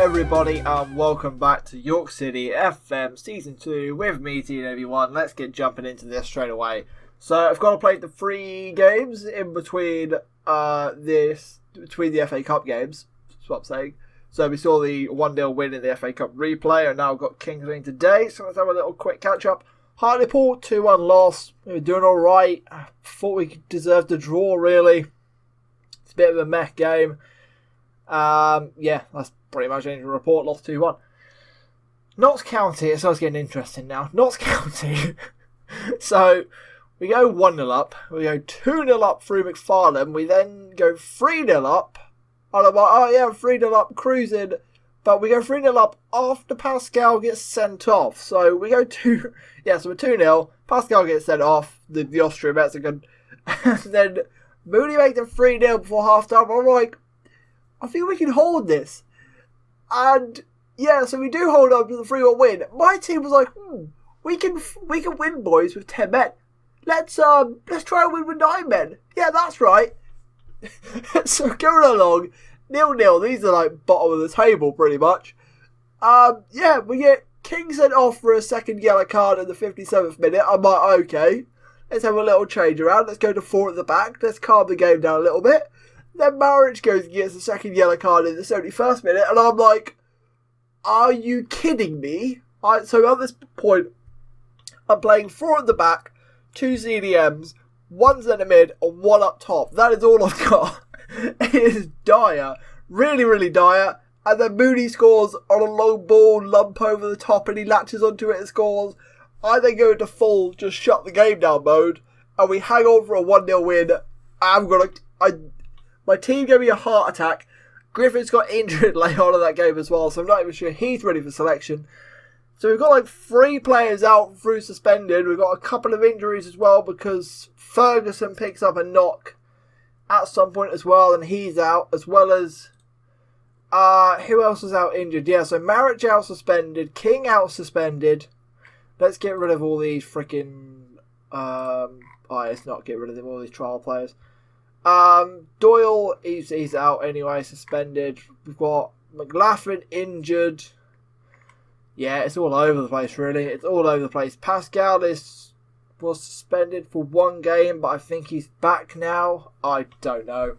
everybody, and welcome back to York City FM Season 2 with me, TW1. Let's get jumping into this straight away. So I've got to play the 3 games in between between the FA Cup games. That's what I'm saying. So we saw the 1-0 win in the FA Cup replay, and now we've got Kings Lynn today. So let's have a little quick catch up. Hartlepool 2-1 loss. We were doing alright. I thought we deserved a draw, really. It's a bit of a meh game. Yeah, that's pretty much any report. Lost 2-1. Notts County, it starts getting interesting now. Notts County. So we go 1-0 up. We go 2-0 up through McFarlane. We then go 3-0 up. And I'm like, oh yeah, 3-0 up, cruising. But we go 3-0 up after Pascal gets sent off. So we go so we're 2-0. Pascal gets sent off, the Austrian Mexican. And then Mooney makes it 3-0 before half time. I'm like, I think we can hold this. And yeah, so we do hold up to the 3-1 win. My team was like, we can win, boys, with 10 men. Let's try and win with 9 men. Yeah, that's right. So going along, 0-0. These are like bottom of the table pretty much. Yeah, we get King sent off for a second yellow card in the 57th minute. I'm like, okay, let's have a little change around. Let's go to 4 at the back. Let's calm the game down a little bit. Then Marriage goes and gets the second yellow card in the 71st minute, and I'm like, are you kidding me? So at this point, I'm playing 4 at the back, 2 CDMs, 1 centre mid, and 1 up top. That is all I've got. It is dire. Really, really dire. And then Mooney scores on a long ball, lump over the top, and he latches onto it and scores. I then go into full, just shut the game down mode, and we hang on for a 1-0 win. My team gave me a heart attack. Griffiths got injured late on in that game as well, so I'm not even sure he's ready for selection. So we've got like 3 players out through suspended. We've got a couple of injuries as well because Ferguson picks up a knock at some point as well, and he's out, as well as who else was out injured? Yeah, so Marriage out suspended, King out suspended. Let's get rid of all these freaking let's not get rid of all these trial players. Doyle, he's out anyway, suspended. We've got McLaughlin injured. Yeah, it's all over the place, really. It's all over the place. Pascal was suspended for 1 game, but I think he's back now. I don't know.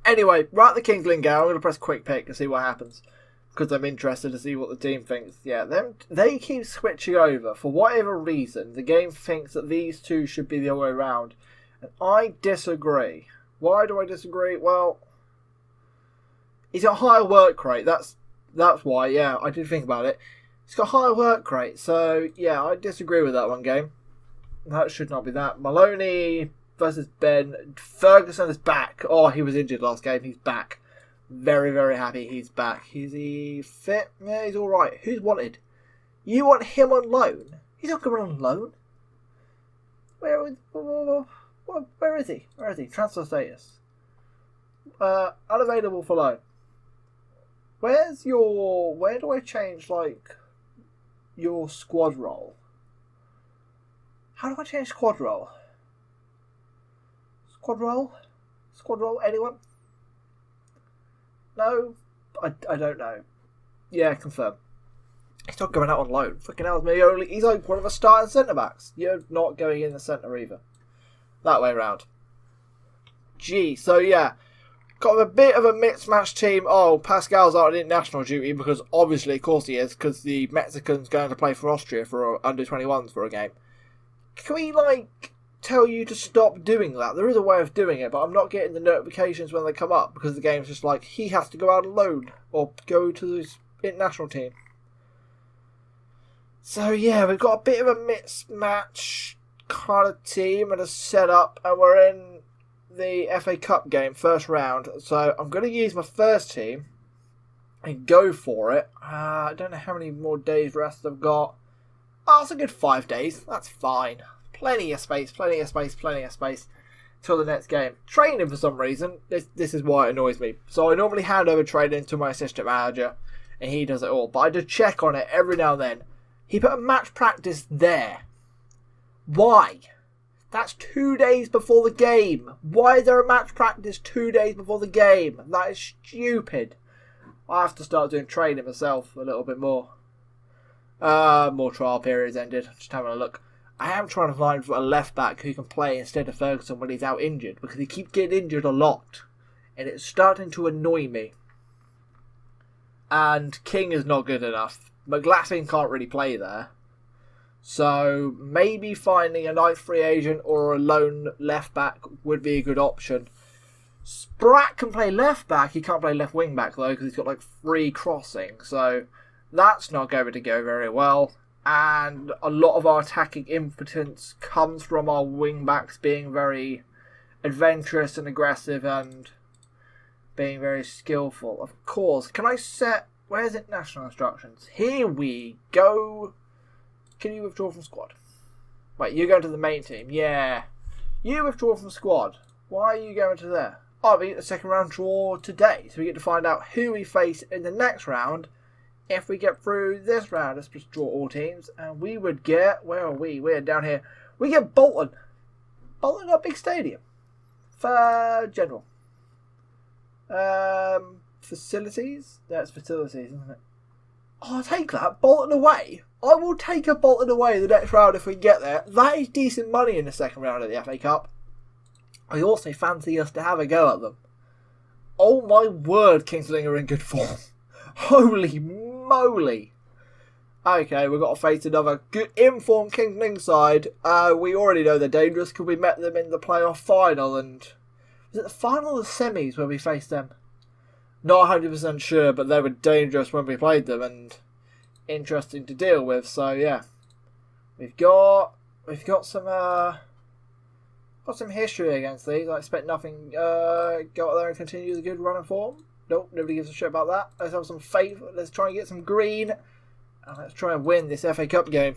Anyway, right at the Kings Lynn game, I'm going to press quick pick and see what happens, because I'm interested to see what the team thinks. Yeah, they keep switching over. For whatever reason, the game thinks that these two should be the other way around. And I disagree. Why do I disagree? Well, he's got a higher work rate. That's why, yeah, I did think about it. He's got a higher work rate, so yeah, I disagree with that one game. That should not be that. Maloney versus Ben. Ferguson is back. Oh, he was injured last game. He's back. Very, very happy he's back. Is he fit? Yeah, he's alright. Who's wanted? You want him on loan? He's not going on loan. Where is he? Where is he? Transfer status. Unavailable for loan. Where do I change, like, your squad role? How do I change squad role? Squad role? Squad role? Anyone? No? I don't know. Yeah, confirm. He's not going out on loan. Freaking hell, he's like one of the starting centre-backs. You're not going in the centre either. That way around. Gee, so yeah. Got a bit of a mixed-match team. Oh, Pascal's out on international duty because obviously, of course he is, because the Mexican's going to play for Austria for under-21s for a game. Can we, like, tell you to stop doing that? There is a way of doing it, but I'm not getting the notifications when they come up because the game's just like, he has to go out alone or go to his international team. So yeah, we've got a bit of a mixed-match kind of team and a setup, and we're in the FA Cup game, first round. So I'm going to use my first team and go for it. I don't know how many more days rest I've got. Oh, it's a good 5 days. That's fine. Plenty of space till the next game. Training, for some reason, this is why it annoys me. So I normally hand over training to my assistant manager and he does it all. But I do check on it every now and then. He put a match practice there. Why? That's 2 days before the game. Why is there a match practice 2 days before the game? That is stupid. I have to start doing training myself a little bit more. More trial periods ended. Just having a look. I am trying to find a left back who can play instead of Ferguson when he's out injured, because he keeps getting injured a lot, and it's starting to annoy me. And King is not good enough. McGlaughlin can't really play there. So maybe finding a nice free agent or a lone left back would be a good option. Spratt can play left back. He can't play left wing back though, because he's got like free crossing. So that's not going to go very well. And a lot of our attacking impotence comes from our wing backs being very adventurous and aggressive and being very skillful. Of course, can I set... Where's international instructions? Here we go. Can you withdraw from squad? Wait, you're going to the main team. Yeah. You withdraw from squad. Why are you going to there? Oh, we get the second round draw today. So we get to find out who we face in the next round. If we get through this round, let's just draw all teams. And we would get... Where are we? We're down here. We get Bolton. Bolton got a big stadium. For general. Facilities? That's facilities, isn't it? Oh, I'll take that. Bolton away. I will take a Bolton away the next round if we get there. That is decent money in the second round of the FA Cup. I also fancy us to have a go at them. Oh my word, Kings Lynn are in good form. Holy moly. Okay, we've got to face another good informed Kings Lynn side. We already know they're dangerous because we met them in the playoff final. And was it the final or the semis where we faced them? Not 100% sure, but they were dangerous when we played them and interesting to deal with. So yeah, we've got some history against these. I expect nothing. Go out there and continue the good run and form. Nope, nobody gives a shit about that. Let's have some faith. Let's try and get some green, and let's try and win this FA Cup game.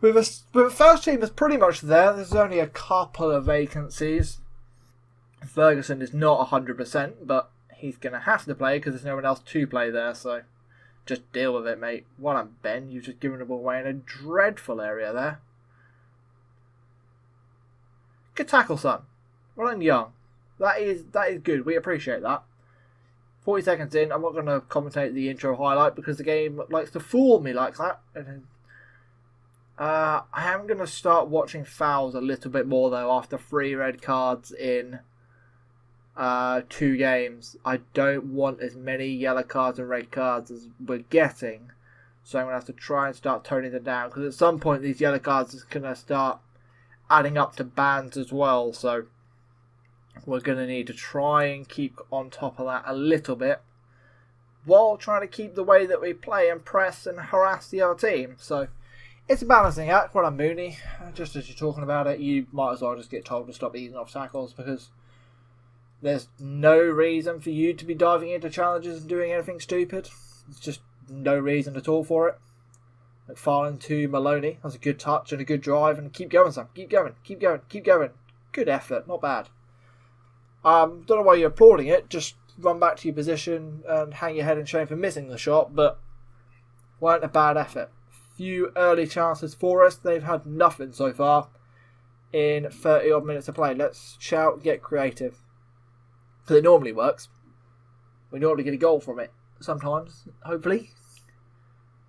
With the first team is pretty much there. There's only a couple of vacancies. Ferguson is not 100%, but he's going to have to play because there's no one else to play there, so just deal with it, mate. Well done, Ben. You've just given the ball away in a dreadful area there. Good tackle, son. Well done, Young. That is good. We appreciate that. 40 seconds in, I'm not going to commentate the intro highlight because the game likes to fool me like that. I am going to start watching fouls a little bit more, though, after 3 red cards in 2 games. I don't want as many yellow cards and red cards as we're getting, so I'm going to have to try and start toning them down, because at some point these yellow cards is going to start adding up to bans as well, so we're going to need to try and keep on top of that a little bit while trying to keep the way that we play and press and harass the other team. So it's a balancing act. Well, I'm Mooney. Just as you're talking about it, you might as well just get told to stop easing off tackles, because there's no reason for you to be diving into challenges and doing anything stupid. There's just no reason at all for it. McFarlane to Maloney. That's a good touch and a good drive. And keep going, son. Keep going. Keep going. Keep going. Good effort. Not bad. Don't know why you're applauding it. Just run back to your position and hang your head in shame for missing the shot. But weren't a bad effort. Few early chances for us. They've had nothing so far in 30 odd minutes of play. Let's shout, get creative. Because it normally works. We normally get a goal from it. Sometimes, hopefully.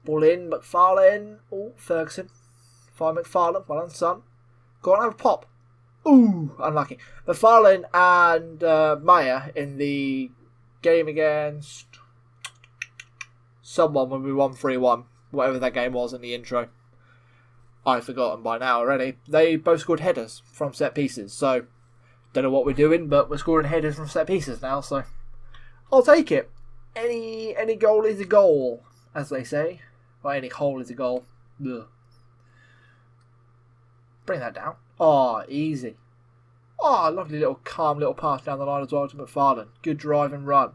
Ball in, McFarlane. Oh, Ferguson. Fine, McFarlane. Well done, son. Go on, have a pop. Ooh, unlucky. McFarlane and Maya in the game against someone when we won 3-1. Whatever that game was in the intro. I've forgotten by now already. They both scored headers from set pieces, so don't know what we're doing, but we're scoring headers from set pieces now, so I'll take it. Any goal is a goal, as they say. Well, any hole is a goal. Ugh. Bring that down. Oh, easy. Oh, lovely little calm little pass down the line as well to McFarlane. Good drive and run.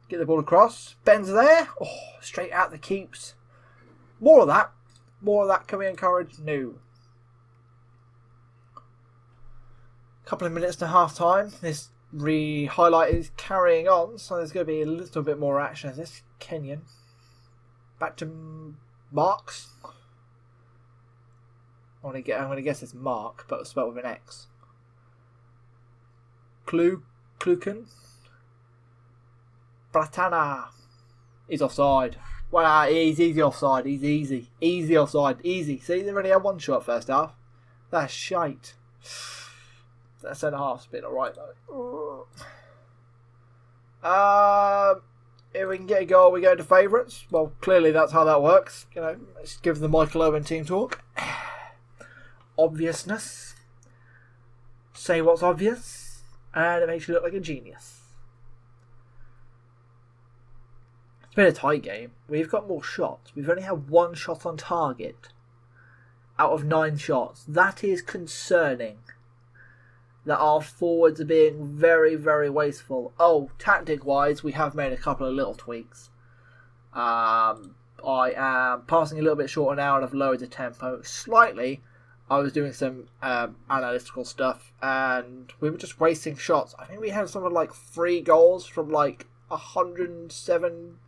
Get the ball across. Ben's there. Oh, straight out the keeps. More of that. More of that. Can we encourage? No. Couple of minutes to half time. This highlight is carrying on, so there's going to be a little bit more action. This Kenyan. Back to Marks. I'm going to guess it's Mark, but it's spelled with an X. Kluken. Fratana. He's offside. Well, he's easy offside. He's easy. Easy offside. Easy. See, they've only had one shot first half. That's shite. That centre half's been alright though. If we can get a goal, we go to favourites. Well, clearly that's how that works. You know, let's give the Michael Owen team talk. Obviousness. Say what's obvious, and it makes you look like a genius. It's been a tight game. We've got more shots. We've only had one shot on target out of 9 shots. That is concerning. That our forwards are being very, very wasteful. Oh, tactic-wise, we have made a couple of little tweaks. I am passing a little bit shorter now and I've lowered the tempo slightly. I was doing some analytical stuff and we were just wasting shots. I think we had something like 3 goals from like 107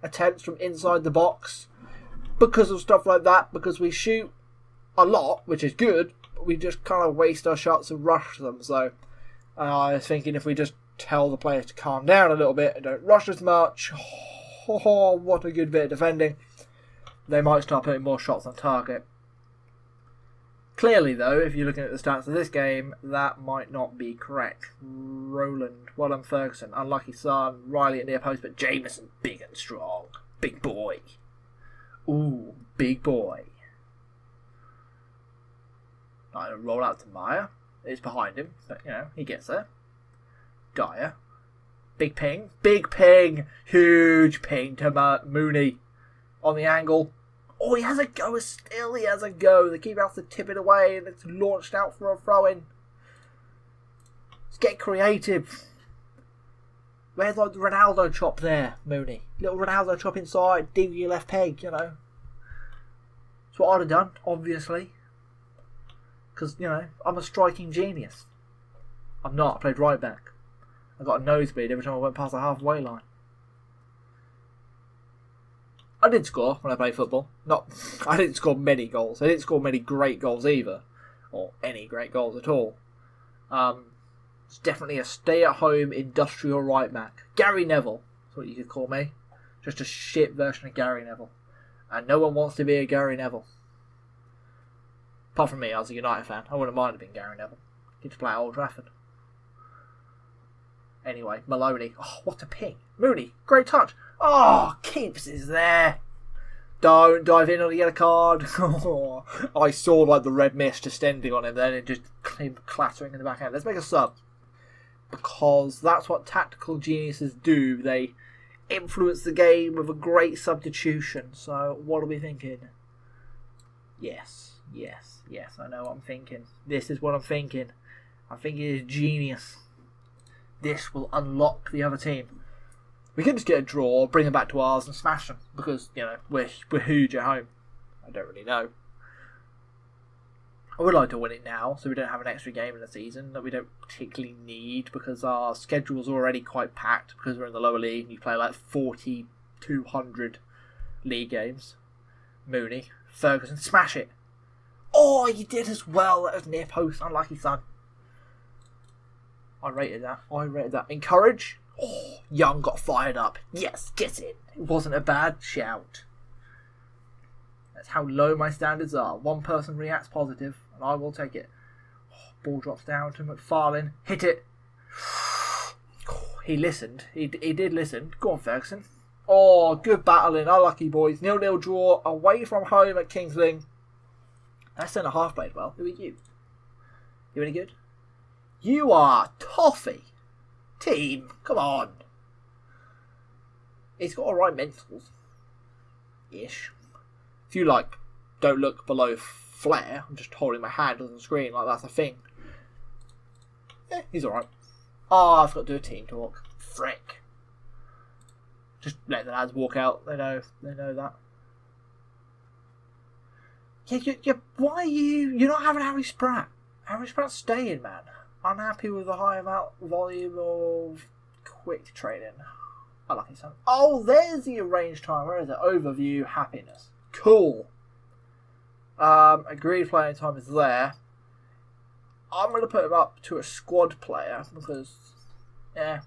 attempts from inside the box. Because of stuff like that, because we shoot a lot, which is good, we just kind of waste our shots and rush them. So I was thinking if we just tell the players to calm down a little bit and don't rush as much, oh, what a good bit of defending, they might start putting more shots on target. Clearly though, if you're looking at the stats of this game, that might not be correct. Roland, well done Ferguson, unlucky Son, Riley at near post, but Jameson big and strong. Big boy. Ooh, big boy. I roll out to Meyer. It's behind him, but you know, he gets there. Dyer. Big ping. Big ping. Huge ping to Mooney. On the angle. Oh, he has a go still. He has a go. The keeper has to tip it away and it's launched out for a throw-in. Let's get creative. Where's like the Ronaldo chop there, Mooney? Little Ronaldo chop inside. Dig your left peg, you know. That's what I'd have done, obviously. Because, you know, I'm a striking genius. I'm not. I played right back. I got a nosebleed every time I went past the halfway line. I did score when I played football. I didn't score many goals. I didn't score many great goals either. Or any great goals at all. It's definitely a stay-at-home industrial right back. Gary Neville. That's what you could call me. Just a shit version of Gary Neville. And no one wants to be a Gary Neville. Apart from me, I was a United fan. I wouldn't mind being Gary Neville. Get to play at Old Trafford. Anyway, Maloney. Oh, what a ping. Mooney, great touch. Oh, keeps is there. Don't dive in on the yellow card. I saw like the red mist descending on him then and just came clattering in the backhand. Let's make a sub. Because that's what tactical geniuses do. They influence the game with a great substitution. So, what are we thinking? Yes. Yes, I know what I'm thinking. This is what I'm thinking. I think it is genius. This will unlock the other team. We could just get a draw, bring them back to ours and smash them. Because, you know, we're huge at home. I don't really know. I would like to win it now, so we don't have an extra game in the season that we don't particularly need. Because our schedule's already quite packed. Because we're in the lower league and you play like 4,200 league games. Mooney, Ferguson, smash it. Oh, you did as well. That was near post. Unlucky Son. I rated that. Encourage. Oh, Young got fired up. Yes, get it. It wasn't a bad shout. That's how low my standards are. One person reacts positive, and I will take it. Oh, ball drops down to McFarlane. Hit it. Oh, he listened. He did listen. Go on, Ferguson. Oh, good battling. Unlucky boys. 0-0 draw away from home at Kings Lynn. That centre half played well. Who are you? You any good? You are toffee. Team, come on. He's got alright mentals. Ish. If you like, don't look below flare. I'm just holding my hand on the screen like that's a thing. Yeah, he's alright. Oh, I've got to do a team talk. Frick. Just let the lads walk out. They know that. Yeah, why are you're not having Harry Spratt? Harry Spratt's staying, man. Unhappy with the high volume of quick training. I like it. Oh, there's the arranged time. Where is it? Overview, happiness. Cool. Agreed playing time is there. I'm going to put him up to a squad player because, yeah,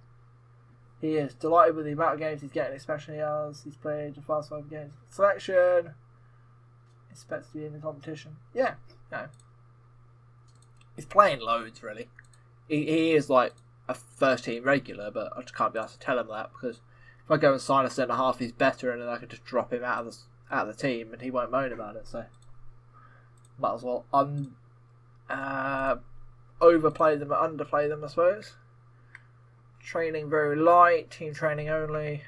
He is delighted with the amount of games he's getting, especially as he's played the Fast 5 games. Selection. Expects to be in the competition. Yeah, no. He's playing loads, really. He is like a first team regular, but I just can't be asked to tell him that because if I go and sign a centre half, he's better, and then I could just drop him out of the team, and he won't moan about it. So might as well overplay them, or underplay them, I suppose. Training very light, team training only,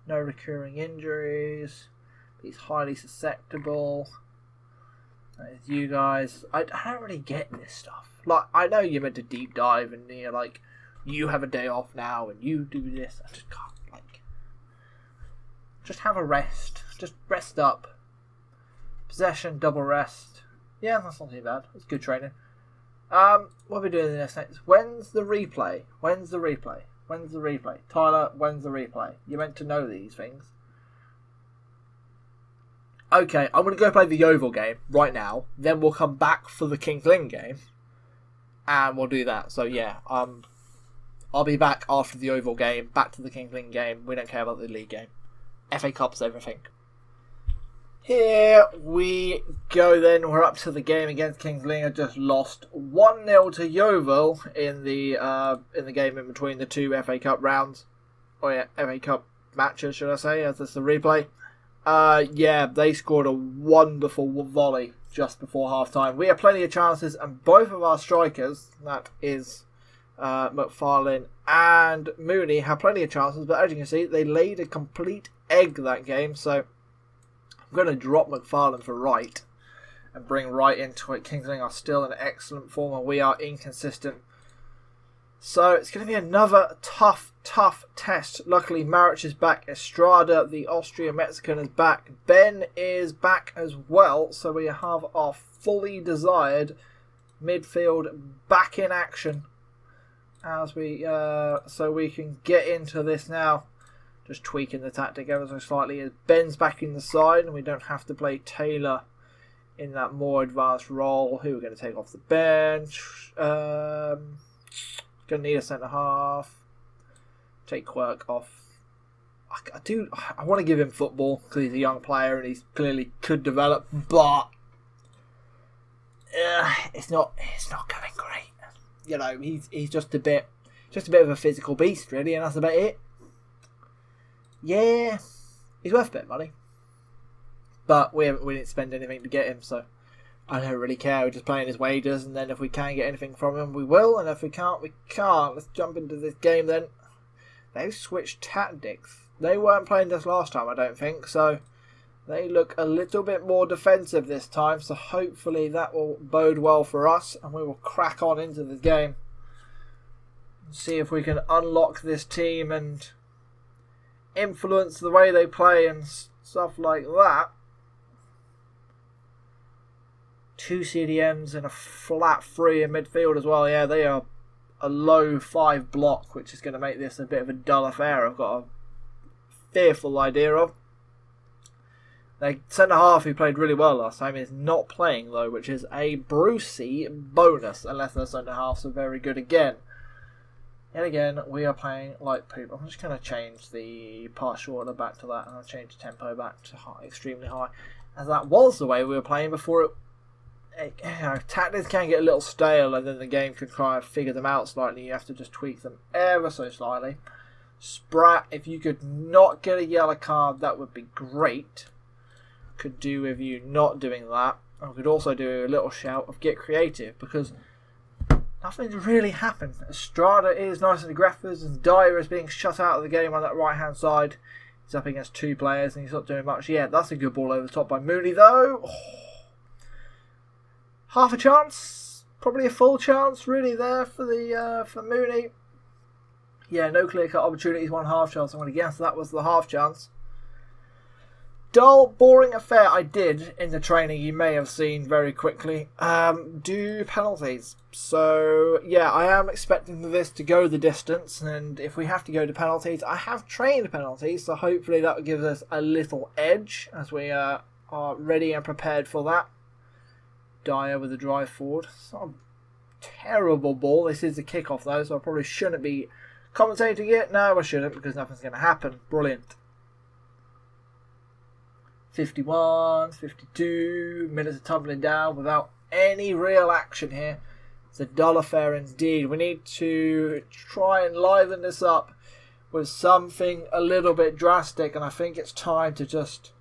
no recurring injuries. He's highly susceptible. That is you guys. I don't really get this stuff. Like, I know you're meant to deep dive and you're like, you have a day off now and you do this. I just can't, like, just have a rest. Just rest up. Possession, double rest. Yeah, that's not too bad. It's good training. What are we doing next? When's the replay? When's the replay? When's the replay? Tyler, when's the replay? You're meant to know these things. Okay, I'm going to go play the Yeovil game right now. Then we'll come back for the Kings Lynn game. And we'll do that. So yeah, I'll be back after the Yeovil game. Back to the Kings Lynn game. We don't care about the league game. FA Cup's everything. Here we go then. We're up to the game against Kings Lynn. I just lost 1-0 to Yeovil in the game in between the two FA Cup rounds. Oh yeah, FA Cup matches, should I say, as it's the replay. Yeah, they scored a wonderful volley just before half time. We had plenty of chances, and both of our strikers, that is McFarlane and Mooney, had plenty of chances, but as you can see, they laid a complete egg that game. So I'm going to drop McFarlane for Wright and bring Wright into it. Kings Lynn are still in excellent form, and we are inconsistent. So it's going to be another tough test. Luckily, Maric is back. Estrada, the Austrian-Mexican, is back. Ben is back as well. So we have our fully desired midfield back in action as we so we can get into this now. Just tweaking the tactic ever so slightly as Ben's back in the side, and we don't have to play Taylor in that more advanced role. Who we're going to take off the bench? Going to need a centre half. Take Quirk off. I want to give him football because he's a young player and he clearly could develop, but it's not going great. You know, he's just a bit of a physical beast, really, and that's about it. Yeah, he's worth a bit of money, but we didn't spend anything to get him, so I don't really care. We're just playing his wages, and then if we can get anything from him, we will, and if we can't, we can't. Let's jump into this game then. They've switched tactics. They weren't playing this last time, I don't think, so they look a little bit more defensive this time, so hopefully that will bode well for us, and we will crack on into this game. See if we can unlock this team and influence the way they play and stuff like that. 2 CDMs and a flat 3 in midfield as well. Yeah, they are a low 5 block, which is going to make this a bit of a dull affair. I've got a fearful idea of. The centre half who played really well last time is not playing though, which is a Brucey bonus, unless their centre halves are very good again. And again, we are playing like poop. I'm just going to change the partial order back to that, and I'll change the tempo back to high, extremely high, as that was the way we were playing before it. Tactics can get a little stale, and then the game can try and figure them out slightly. You have to just tweak them ever so slightly. Sprat, if you could not get a yellow card, that would be great. Could do with you not doing that. I could also do a little shout of get creative, because nothing's really happened. Estrada is nice and aggressive, and Dyer is being shut out of the game on that right hand side. He's up against 2 players and he's not doing much. Yeah, that's a good ball over the top by Mooney though. Half a chance, probably a full chance really there for Mooney. Yeah, no clear-cut opportunities, 1 half chance. I'm going to guess that was the half chance. Dull, boring affair I did in the training, you may have seen very quickly. Do penalties. So, yeah, I am expecting this to go the distance, and if we have to go to penalties, I have trained penalties, so hopefully that will give us a little edge as we are ready and prepared for that. Dyer with a drive forward. It's not a terrible ball. This is a kickoff though, so I probably shouldn't be Commentating it? No, I shouldn't, because nothing's going to happen. Brilliant. 51, 52 minutes of tumbling down without any real action here. It's a dull affair indeed. We need to try and liven this up with something a little bit drastic, and I think it's time to just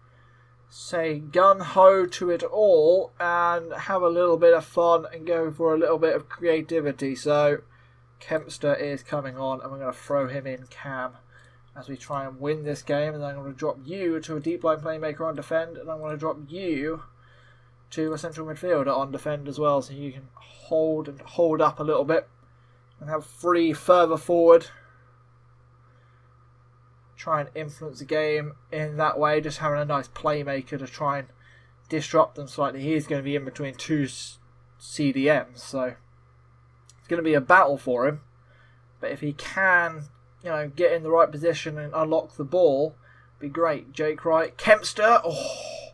say gun-ho to it all and have a little bit of fun and go for a little bit of creativity. So Kempster is coming on, and we're going to throw him in cam as we try and win this game. And then I'm going to drop you to a deep line playmaker on defend, and I'm going to drop you to a central midfielder on defend as well, so you can hold up a little bit and have three further forward. Try and influence the game in that way, just having a nice playmaker to try and disrupt them slightly. He's going to be in between two CDMs, so it's going to be a battle for him. But if he can, get in the right position and unlock the ball, be great. Jake Wright, Kempster. Oh,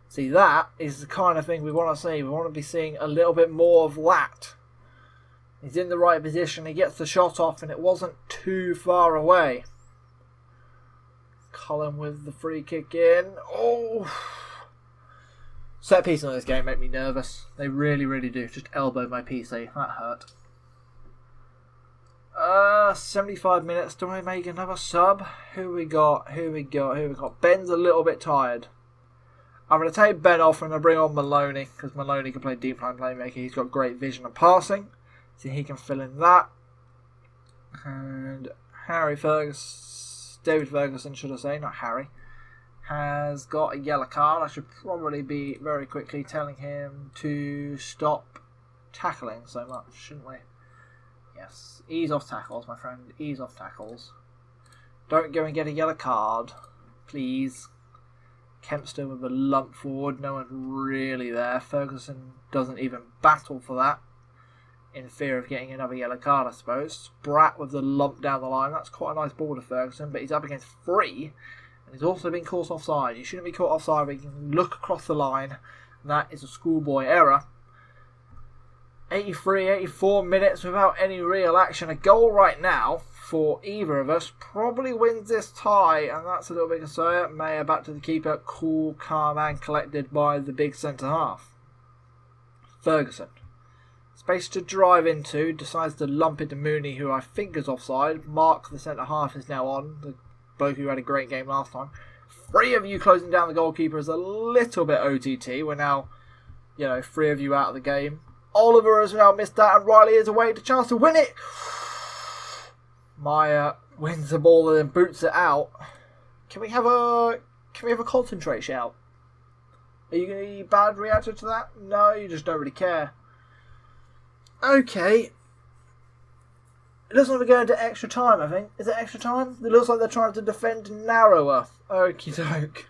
see, that is the kind of thing we want to see. We want to be seeing a little bit more of that. He's in the right position. He gets the shot off, and it wasn't too far away. Cullen with the free kick in. Oh, set pieces in this game make me nervous. They really, really do. Just elbowed my PC. That hurt. 75 minutes. Do I make another sub? Who we got? Ben's a little bit tired. I'm going to take Ben off and I'll bring on Maloney, because Maloney can play deep line playmaker. He's got great vision and passing, so he can fill in that. And David Ferguson, should I say, not Harry, has got a yellow card. I should probably be very quickly telling him to stop tackling so much, shouldn't we? Yes, ease off tackles, my friend, ease off tackles. Don't go and get a yellow card, please. Kempster with a lump forward, no one's really there. Ferguson doesn't even battle for that, in fear of getting another yellow card, I suppose. Spratt with the lump down the line. That's quite a nice ball to Ferguson, but he's up against Free, and he's also been caught offside. You shouldn't be caught offside, but you can look across the line. That is a schoolboy error. 83, 84 minutes without any real action. A goal right now for either of us probably wins this tie, and that's a little bit concerning. Mayer back to the keeper, cool, calm, and collected by the big centre half. Ferguson. Space to drive into, decides to lump into Mooney, who I think is offside. Mark, the centre half, is now on, the bloke who had a great game last time. Three of you closing down the goalkeeper is a little bit OTT. We're now, three of you out of the game. Oliver has now missed that, and Riley is away to chance to win it. Meyer wins the ball and then boots it out. Can we have a concentrate shout? Are you going to be bad reactor to that? No, you just don't really care. Okay. It looks like we're going to extra time, I think. Is it extra time? It looks like they're trying to defend narrower. Okie doke.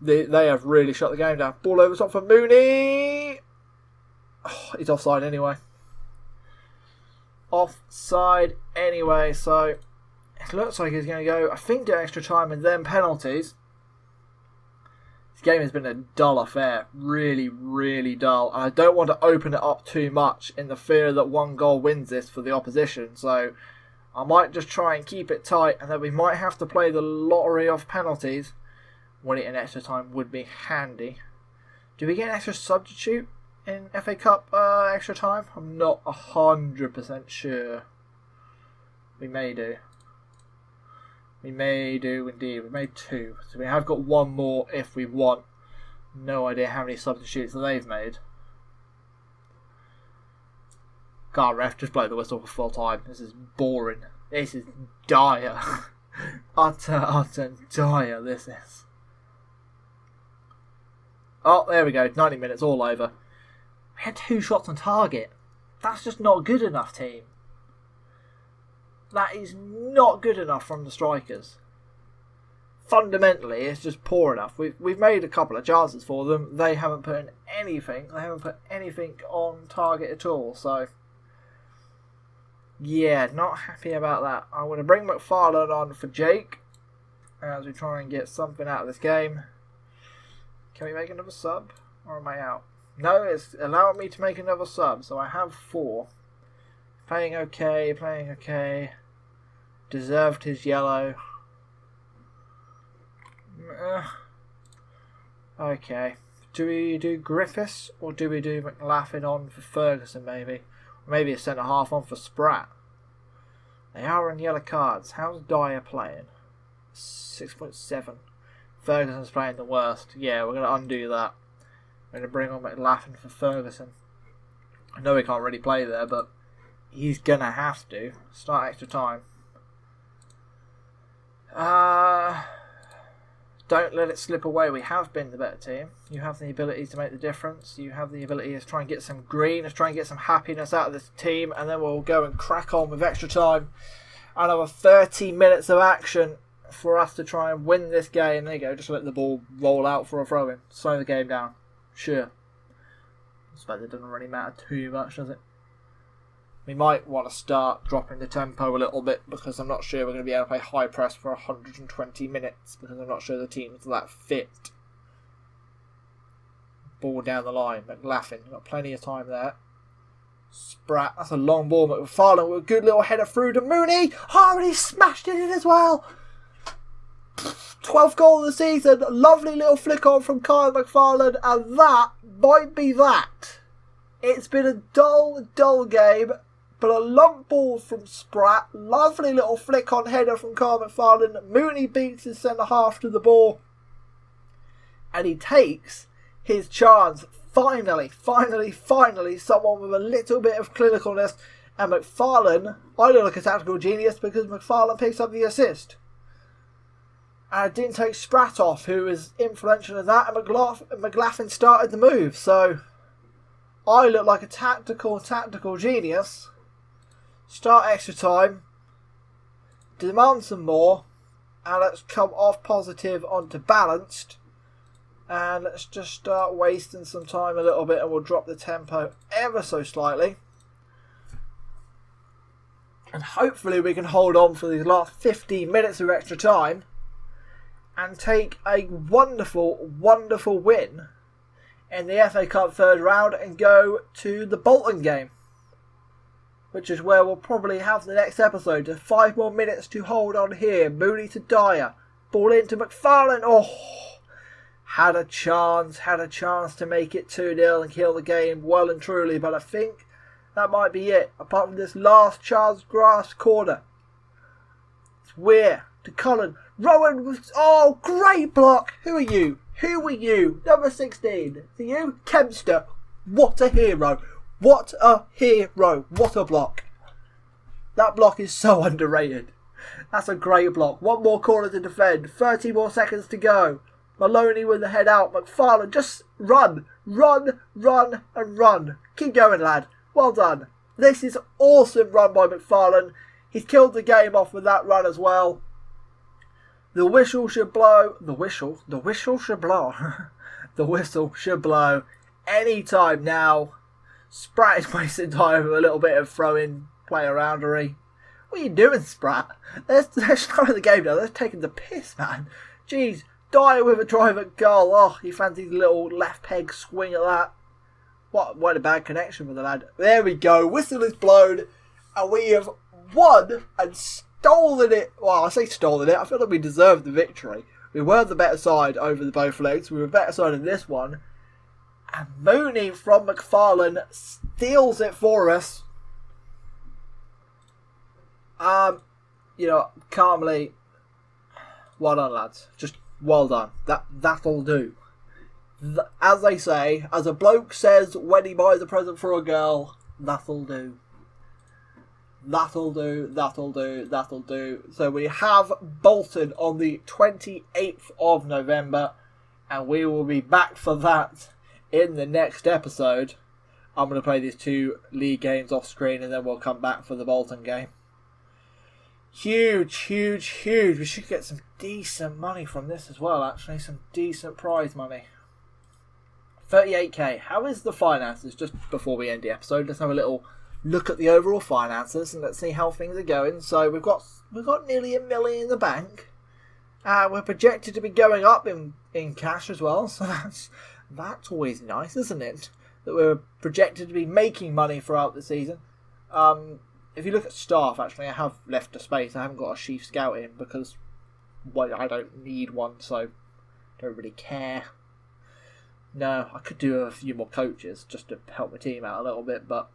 They have really shut the game down. Ball over top for Mooney. Oh, he's offside anyway. Offside anyway, so it looks like he's going to go, I think, to extra time and then penalties. This game has been a dull affair. Really, really dull. And I don't want to open it up too much in the fear that one goal wins this for the opposition. So I might just try and keep it tight, and then we might have to play the lottery of penalties. Winning in extra time would be handy. Do we get an extra substitute in FA Cup extra time? I'm not 100% sure. We may do. We may do indeed. We made two. So we have got one more if we want. No idea how many substitutes they've made. God, ref, just blow the whistle for full time. This is boring. This is dire. utter dire this is. Oh, there we go. 90 minutes, all over. We had 2 shots on target. That's just not good enough, team. That is not good enough from the strikers. Fundamentally, it's just poor enough. We've made a couple of chances for them. They haven't put in anything. They haven't put anything on target at all. So, yeah, not happy about that. I'm going to bring McFarlane on for Jake as we try and get something out of this game. Can we make another sub? Or am I out? No, it's allowing me to make another sub. So I have 4. Playing okay, playing okay. Deserved his yellow. Okay. Do we do Griffiths or do we do McLaughlin on for Ferguson maybe? Or maybe a centre half on for Spratt. They are on yellow cards. How's Dyer playing? 6.7. Ferguson's playing the worst. Yeah, we're going to undo that. We're going to bring on McLaughlin for Ferguson. I know he can't really play there, but he's going to have to. Start extra time. Don't let it slip away. We have been the better team. You have the ability to make the difference. You have the ability to try and get some green, to try and get some happiness out of this team, and then we'll go and crack on with extra time. Another 30 minutes of action for us to try and win this game. There you go, just let the ball roll out for a throw-in. Slow the game down. Sure. I suppose it doesn't really matter too much, does it? We might want to start dropping the tempo a little bit because I'm not sure we're going to be able to play high press for 120 minutes because I'm not sure the team is that fit. Ball down the line. McLaughlin, got plenty of time there. Spratt, that's a long ball. McFarlane with a good little header through to Mooney. Oh, and he smashed it in as well. 12th goal of the season. Lovely little flick on from Kyle McFarlane, and that might be that. It's been a dull game. But a lump ball from Spratt. Lovely little flick on header from Carl McFarlane. Mooney beats his centre half to the ball. And he takes his chance. Finally, someone with a little bit of clinicalness. And McFarlane, I look like a tactical genius because McFarlane picks up the assist. And it didn't take Spratt off, who was influential in that. And McLaughlin started the move. So I look like a tactical genius. Start extra time, demand some more, and let's come off positive onto balanced, and let's just start wasting some time a little bit, and we'll drop the tempo ever so slightly, and hopefully we can hold on for these last 15 minutes of extra time and take a wonderful win in the FA Cup third round and go to the Bolton game, which is where we'll probably have the next episode. Just 5 more minutes to hold on here. Mooney to Dyer. Ball into McFarlane. Oh, had a chance to make it 2-0 and kill the game well and truly, but I think that might be it. Apart from this last Charles Grass corner. It's Weir to Cullen. Rowan was... Oh, great block. Who are you? Number 16. To you? Kempster. What a hero. What a hero. What a block. That block is so underrated. That's a great block. One more corner to defend. 30 more seconds to go. Maloney with the head out. McFarlane, just run. Keep going, lad. Well done. This is awesome run by McFarlane. He's killed the game off with that run as well. The whistle should blow. The whistle should blow. The whistle should blow any time now. Spratt is wasting time with a little bit of throw-in play aroundery. What are you doing, Spratt? They're starting the game now. They're taking the piss, man. Jeez. Dyer with a drive at goal. Oh, he fancies a little left peg swing at that. What a bad connection with the lad. There we go. Whistle is blown. And we have won and stolen it. Well, I say stolen it. I feel like we deserved the victory. We were the better side over the both legs. We were better side in this one. And Mooney from McFarlane steals it for us. Calmly. Well done, lads. Just well done. That'll do. As they say, as a bloke says when he buys a present for a girl, that'll do. That'll do. So we have Bolton on the 28th of November, and we will be back for that in the next episode. I'm going to play these 2 league games off screen, and then we'll come back for the Bolton game. Huge. We should get some decent money from this as well, actually. Some decent prize money. 38k. How is the finances? Just before we end the episode, let's have a little look at the overall finances and let's see how things are going. So we've got nearly $1 million in the bank. We're projected to be going up in cash as well, so that's always nice, isn't it? That we're projected to be making money throughout the season. if you look at staff, actually, I have left a space. I haven't got a chief scout in because, well, I don't need one, so don't really care. No, I could do a few more coaches just to help my team out a little bit, but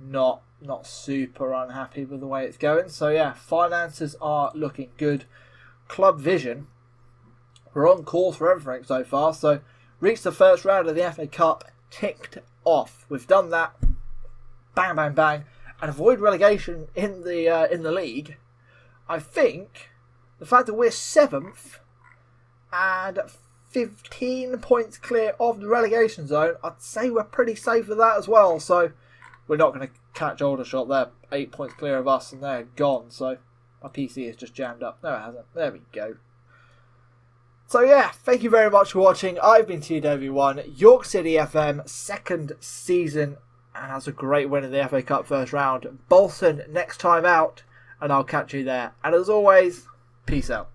not super unhappy with the way it's going. So yeah, finances are looking good. Club vision, we're on course for everything so far. So reached the first round of the FA Cup, ticked off. We've done that. Bang, bang, bang, and avoid relegation in the league. I think the fact that we're 7th and 15 points clear of the relegation zone, I'd say we're pretty safe with that as well. So we're not going to catch Aldershot. They're 8 points clear of us and they're gone. So my PC is just jammed up. No, it hasn't. There we go. So yeah, thank you very much for watching. I've been TW1, York City FM, 2nd season, and that's a great win in the FA Cup first round. Bolton next time out, and I'll catch you there. And as always, peace out.